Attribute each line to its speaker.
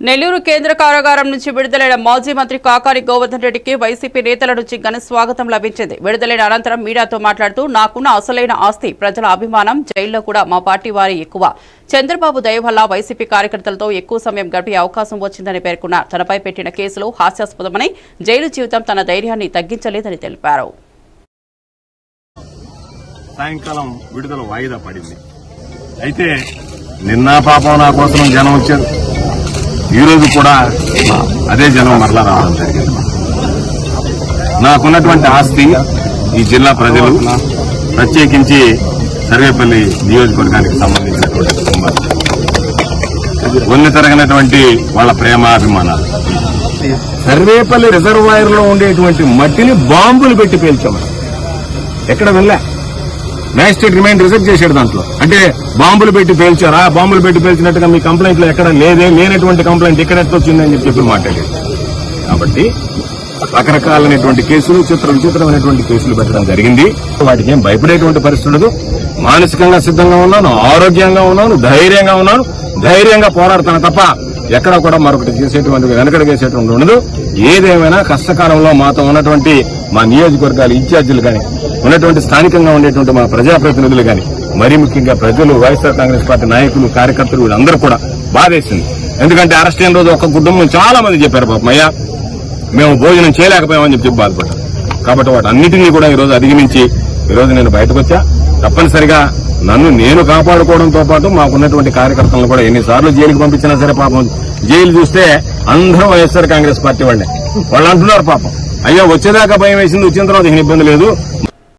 Speaker 1: నెల్లూరు కేంద్ర కారాగారం నుంచి విడుదలైన మాజీ మంత్రి కాకాని గోవర్ధన్ రెడ్డికి వైసీపీ నేతల నుంచి ఘన స్వాగతం లభించింది. విడుదలైన అనంతరం మీడియాతో మాట్లాడుతూ నాకున్న అసలైన ఆస్తి ప్రజల అభిమానం, జైల్లో కూడా మా పార్టీ వారి ఎక్కువ. చంద్రబాబు దయ వల్ల వైసీపీ కార్యకర్తలతో ఎక్కువ సమయం గడిపే అవకాశం వచ్చిందని పేర్కొన్నారు. తనపై పెట్టిన కేసులు హాస్యాస్పదమని, జైలు జీవితం తన ధైర్యాన్ని తగ్గించలేదని తెలిపారు.
Speaker 2: సాయంకాలం విడుదల వాయిదా పడింది. అయితే నిన్న పాపం నా కోసం జనం వచ్చారు, ఈ రోజు కూడా అదే జనం మరలా రావడం జరిగింది. నాకున్నటువంటి ఆస్తి ఈ జిల్లా ప్రజలు, ప్రత్యేకించి సర్వేపల్లి నియోజకవర్గానికి సంబంధించినటువంటి కుటుంబాలు, కొన్ని తరగినటువంటి వాళ్ళ ప్రేమాభిమానాలు. సర్వేపల్లి రిజర్వాయర్ లో ఉండేటువంటి మట్టిని బాంబులు పెట్టి పేల్చాము. ఎక్కడ వెళ్ళా, మ్యాజిస్ట్రేట్ రిమైండ్ రిజెక్ట్ చేశాడు. దాంట్లో అంటే బాంబులు పెట్టి పేల్చారా, బాంబులు పెట్టి పేల్చినట్టుగా మీ కంప్లైంట్ లో ఎక్కడ లేనటువంటి కంప్లైంట్ ఇక్కడ ఎట్లా వచ్చిందని చెప్పి మాట్లాడారు. కాబట్టి రకరకాలైనటువంటి కేసులు, విచిత్రమైనటువంటి కేసులు పెట్టడం జరిగింది. వాటికి ఏం భయపడేటువంటి పరిస్థితి ఉండదు. మానసికంగా సిద్ధంగా ఉన్నాను, ఆరోగ్యంగా ఉన్నాను, ధైర్యంగా ఉన్నాను, ధైర్యంగా పోరాడతాను తప్ప ఎక్కడ కూడా మరొకటి చేసేటువంటి వెనకడిగేసేటువంటి ఉండదు. ఏదేమైనా కష్టకాలంలో మాతో ఉన్నటువంటి మా నియోజకవర్గాల ఇన్ఛార్జీలు కానీ, ఉన్నటువంటి స్థానికంగా ఉండేటువంటి మా ప్రజాప్రతినిధులు కానీ, మరీ ముఖ్యంగా ప్రజలు, వైఎస్ఆర్ కాంగ్రెస్ పార్టీ నాయకులు, కార్యకర్తలు వీళ్ళందరూ కూడా బాధేసింది. ఎందుకంటే అరెస్ట్ అయిన రోజు ఒక కుటుంబం చాలా మంది చెప్పారు, పాపం అయ్యా మేము భోజనం చేయలేకపోయామని చెప్పి బాధపడ్డారు. కాబట్టి వాటి అన్నింటినీ కూడా ఈరోజు అధిగమించి ఈరోజు నేను బయటకు వచ్చా. తప్పనిసరిగా నన్ను నేను కాపాడుకోవడంతో పాటు మాకున్నటువంటి కార్యకర్తలను కూడా ఎన్నిసార్లు జైలుకి పంపించినా సరే పాపం జైలు చూస్తే అందరూ వైఎస్ఆర్ కాంగ్రెస్ పార్టీ వాళ్ళే. వాళ్ళు అంటున్నారు పాపం, అయ్యో వచ్చేదాకా భయం వేసింది, వచ్చిన తర్వాత ఇబ్బంది లేదు,